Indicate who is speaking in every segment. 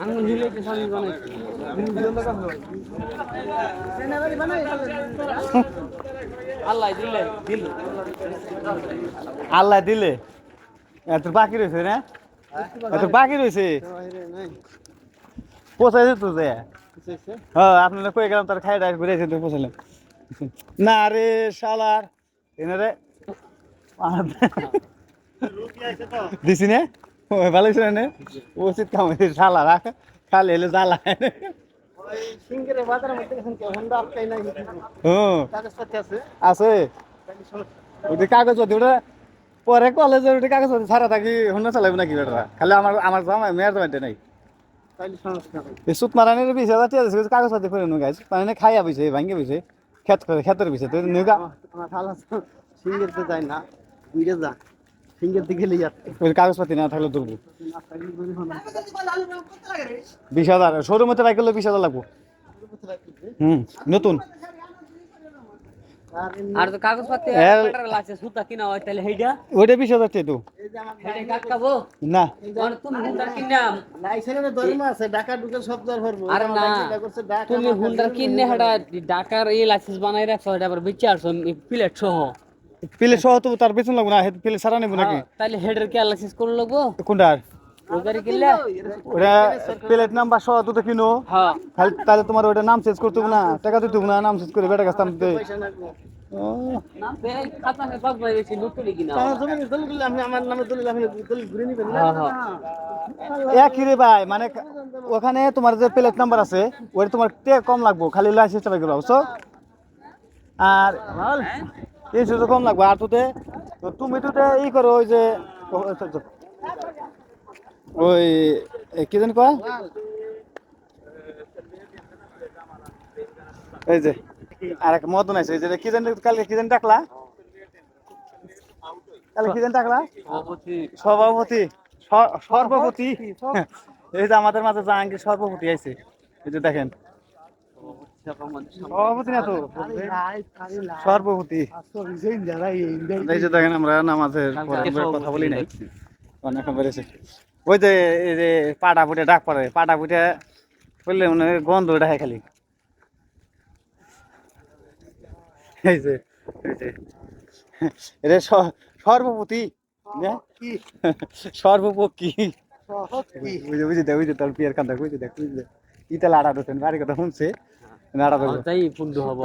Speaker 1: আঙুল হিলে কি সামি আল্লাহ দিলে দিল
Speaker 2: আল্লাহ দিলে এত বাকি রয়েছে না এত বাকি রয়েছে পোষাইছে তো যে হ্যাঁ আপনারা কয়ে গেলাম তার খাই ডাইস ঘুরেছে তো পোষাইলাম না রে শালার এনে রে দিছি না ও ভালো ছিল না উচিত কাম শালা রাখ খালি এলে জ্বালা
Speaker 1: সিঙ্গেরে বাজারের মধ্যে এখন কেউ হন্ডা আটকাই নাই
Speaker 2: হুম
Speaker 1: কাগজপত্র আছে
Speaker 2: আছে ওই কাগজ ওটা পরে কলেজের ওটা কাগজ ছাড়া থাকি হন্ডা চালাবো নাকি বেটা খালি আমার আমার জামাই মেয়ের জামাইতে নাই
Speaker 1: তাইলে সমস্যা নাই
Speaker 2: এই সুত মারানের 20,000 টাকা দিছে কাগজ পাতি করে নো গাইছ মানে খাইয়া বইছে ভাঙ্গে বইছে খেত করে খেতের বইছে তো নেগা
Speaker 1: আমার খালা সিঙ্গের তো যায় না বুইরে যা সিঙ্গের দিকে লিয়ে যাচ্ছে
Speaker 2: ওই কাগজ পাতি না থাকলে দুর্বল
Speaker 1: না থাকলে বুঝি হলো
Speaker 2: 20,000 শোরুমে বাইক করলে 20,000 লাগবো নতুন
Speaker 1: আর তো কাগজপত্র পেটার লাগছে সুতা কিনা হয় তাহলে হেইডা
Speaker 2: ওইটা 20,000 টাকা তো
Speaker 1: এই যে আমার হেইডা কাটকাবো
Speaker 2: না
Speaker 1: আর তুমি হুন্ডার কিনাম
Speaker 3: লাইসেন্সে দরমা আছে ঢাকা ঢুকে সব দর ভরবো
Speaker 1: আরে না তুমি হুন্ডার কিনে হেডা ঢাকার এই লাইসেন্স বানাই রাখছো এটা আবার বেচে আসছো প্লেট সহ
Speaker 2: পিলে সহ তো তার বেতন লাগবো না পিলে সারা নেবো নাকি
Speaker 1: তাহলে হেডের কি লাইসেন্স করে লাগবো
Speaker 2: কোনটার
Speaker 1: ওই গাড়ি কিনলে
Speaker 2: ওটা প্লেট নাম্বার সহ তো কিনো
Speaker 1: হ্যাঁ
Speaker 2: খালি তাহলে তোমার ওটা নাম চেঞ্জ করতে হবে না টাকা দিতে হবে না নাম চেঞ্জ করে বেটা কাছে দিতে
Speaker 1: না এই খাতা হে বাগ ভাই বেশি লুট করে কিনা
Speaker 3: জমি দলিল আপনি আমার নামে দলিল আপনি দলিল ঘুরে নিবেন না
Speaker 1: হ্যাঁ হ্যাঁ
Speaker 2: একই রে ভাই মানে ওখানে তোমার যে প্লেট নাম্বার আছে ওটা তোমার কম লাগবো খালি লাইসেন্সটা বাইক বুঝছো আর এই সুযোগ কম লাগবে আর তোতে তুমি তোতে ই করো ওই যে ওই কি জানি কয় এই যে আর এক মদন আছে যে কি জানি কালকে কি জানি ডাকলা কালকে কি জানি ডাকলা সভাপতি সর্বপতি এই যে আমাদের মাঝে জাহাঙ্গীর সর্বপতি আইছে এই যে দেখেন সভাপতি না তো সর্বপতি এই যে দেখেন আমরা নামাজের কথা বলি নাই অনেক বেড়েছে ওই যে এই যে পাটা ফুটে ডাক পড়ে পাটা ফুটে বললে মনে গন্ধ ওটা খালি এই যে এটা সর্বপতি সর্বপক্ষী বুঝে দেখ বুঝে তোর পিয়ার কান্দা বুঝে দেখ বুঝলে ইটা লাড়া দিতেন বাড়ি কথা শুনছে লাড়া দেবো
Speaker 1: তাই পুন্ডু হবো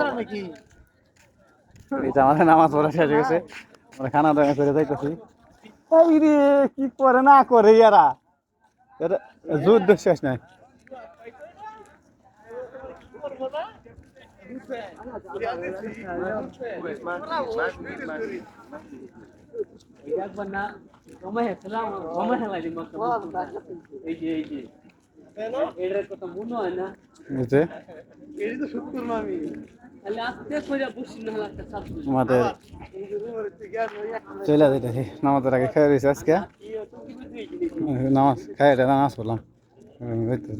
Speaker 2: এই যে আমাদের নামাজ পড়া শেষ হয়ে গেছে আমরা খানা দাওয়া করে যাইতেছি এই রে কি করে না করে ইয়ারা যুদ্ধ শেষ নাই
Speaker 1: একবার না কমে হেছিলাম কমে হেলাই দিন এই যে এটার কথা মনে হয় না
Speaker 2: বুঝছে
Speaker 3: এই তো শুক্র মামি
Speaker 1: তাহলে আস্তে করে বসি না একটা ছাত্র
Speaker 2: আমাদের চলে যাইতেছি নামাজের আগে খেয়ে রয়েছে আজকে নামাজ খাই নামাজ পড়লাম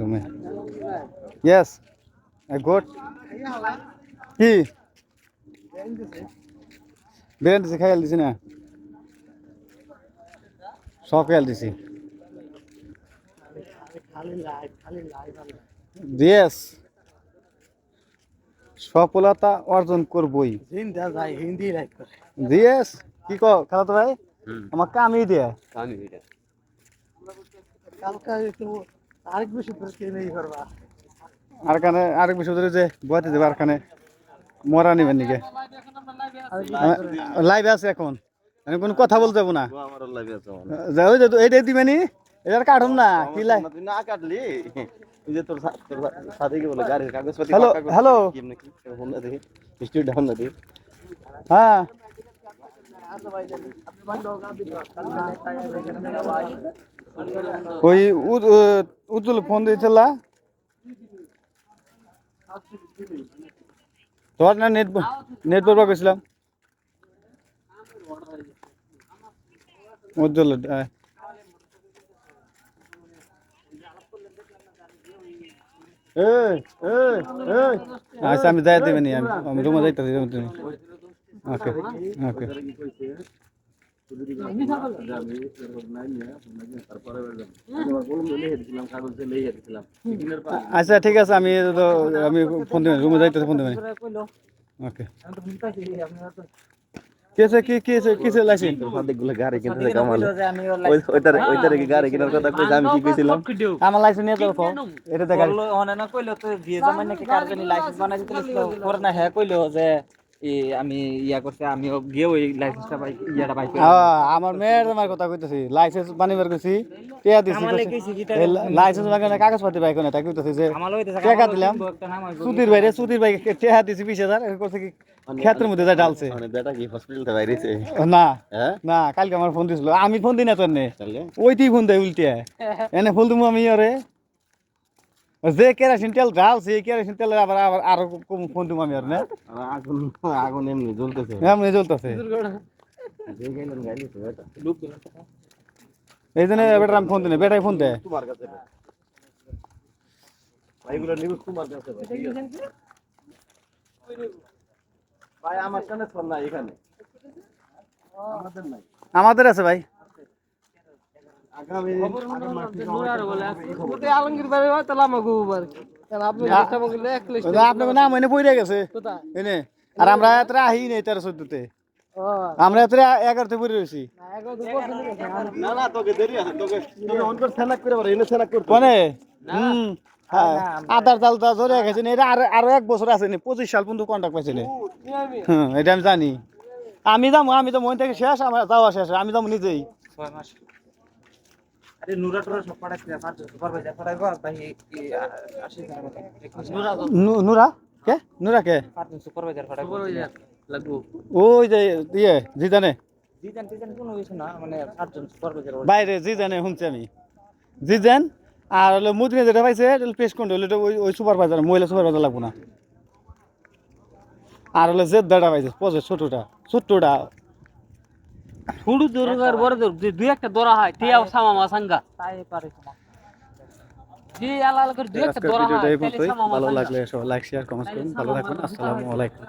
Speaker 2: তুমি ইয়েস গুড কি বিরিয়ানি দিছি খাইয়াল দিছি না সব খেয়াল দিছি ইয়েস সফলতা অর্জন করবই
Speaker 3: হিন্দি লাইক করে
Speaker 2: দিয়েস কি কো খেলা তো ভাই আমার কামই দিয়ে
Speaker 1: কামি এটা
Speaker 3: কালকা একটু আরেক বেশি করে নেই করবা
Speaker 2: আর কানে আরেক বিষয় ধরে যে বয়াতে দেবে আর কানে মরা নিবেন নাকি লাইভে আছে এখন আমি কোনো কথা বলতে যাবো না
Speaker 3: আমারও লাইভ আছে
Speaker 2: যাও যে এইটাই দিবেনি এটার কাটুম না কি লাই
Speaker 3: তুই না কাটলি ওই যে তোর সাথে কি বলে গাড়ির কাগজপত্র
Speaker 2: হ্যালো হ্যালো
Speaker 3: কি নাকি ফোন না দেখি স্টুডিও ডাউন না দেখি
Speaker 2: হ্যাঁ ওই উজ্জ্বল ফোন দিয়েছিল তোর না নেট নেট বলবা গেছিলাম উজ্জ্বল আচ্ছা আমি যাই দেবেনি আমি রুমে যাইতেছি ওকে ওকে আচ্ছা ঠিক আছে, আমি ফোন দিবেন, রুমে যাইতেছি, ফোন দিবেন। ওকে, কিসে লাইসেন্স?
Speaker 3: সাদিকগুলো গাড়ি কিনতে কামাল ওইটারে কি গাড়ি কেনার কথা কইছে, আমি কি কইছিলাম?
Speaker 2: আমার লাইসেন্স নিয়ে যাবো, এটা দেখা
Speaker 4: বললো অনে না কইলো তো বিয়ে জামাই নাকি কার জানি লাইসেন্স বানাই দিতে পরে না হ্যাঁ কইলো যে আমি ইয়া করতে আমিও গিয়ে ওই লাইসেন্সটা পাই ইয়াটা পাই
Speaker 2: আমার মেয়ের আমার কথা কইতেছি, লাইসেন্স বানিবার কইছি, টিয়া দিছি, লাইসেন্স বাগানে কাগজপত্র বাইক না, তাই কইতেছি যে টাকা দিলাম সুধীর ভাই টিয়া দিছি 20,000, এর করছে কি ক্ষেত্রের মধ্যে যা ডালছে।
Speaker 3: মানে বেটা কি হসপিটালতে বাইরেছে?
Speaker 2: না
Speaker 3: হ্যাঁ
Speaker 2: না, কালকে আমার ফোন দিছিল, আমি ফোন দিই না তোর নে, ওইতেই ফোন দেয় উল্টিয়া, এনে ফুল দিমু আমি ওরে, যে কেরাসিন তেল ঢালছে এই কেরাসিন তেলের আবার আবার আরো কম ফোন দিমু আমি আর না,
Speaker 3: আগুন আগুন এমনি জ্বলতেছে।
Speaker 2: এমনি জ্বলতেছে,
Speaker 3: যে গেলেন গাইলি তো বেটা
Speaker 2: এই জন্য বেটার আমি ফোন দিই না, বেটাই ফোন দেয়।
Speaker 3: তোমার কাছে ভাইগুলো নিউজ তোমার কাছে ভাই, ঠিক আছে ভাই, আমার কানে ফোন নাই এখানে, আমাদের নাই,
Speaker 2: আমাদের আছে ভাই।
Speaker 3: আগামী
Speaker 1: আলমগীর ভাই হয় তাহলে আমাকে উবার কেন আপনি চেষ্টা করলে এক লিস্ট
Speaker 2: আপনার নাম এনে পড়ে গেছে এনে, আর আমরা এত আহি নেই 13-14-তে, আমরা এত 11-তে পড়ে রয়েছি।
Speaker 3: না না তোকে দেরি আছে, তোকে অনকর সেনাক করে বড় এনে সেনাক করতে
Speaker 2: কোনে আদার জালটা ধরে গেছে, এটা আরো 1 বছর আছে নি, 25 সাল পর্যন্ত কন্ট্রাক্ট পাইছে নি। এটা আমি জানি, আমি তো মন থেকে শেষ, আমার যাওয়া শেষ, আমি যাবো নিজেই।
Speaker 4: 6 মাস আরে নুরা টুরা সব পাঠাইছে আর সুপারভাইজার পাঠাইবো ভাই 80
Speaker 2: নুরা কে
Speaker 4: সুপারভাইজার পাঠাইবো
Speaker 1: লাগবো
Speaker 2: ওই যে ইয়ে জিদানে
Speaker 4: দিদান কোনো কিছু না, মানে 7 জন সুপারভাইজার
Speaker 2: বাইরে জিদানে শুনছি আমি, জিদান আর হলো মুদিনে যেটা পাইছে পেশ কোন হলো ওই সুপারভাইজার, মহিলা সুপারভাইজার লাগবো না, আর হলো জেদাটা পাইছে পজে ছোটটা
Speaker 1: হুড়ু দরকার বড় দুই একটা দরা হয় টিয়া সামা মাসাঙ্গা
Speaker 4: তাই পারে তোমার
Speaker 1: জি আলাল করে দুই একটা দরা হয়
Speaker 2: ভালো লাগলে সব লাইক শেয়ার কমেন্ট করুন, ভালো থাকবেন, আসসালামু আলাইকুম।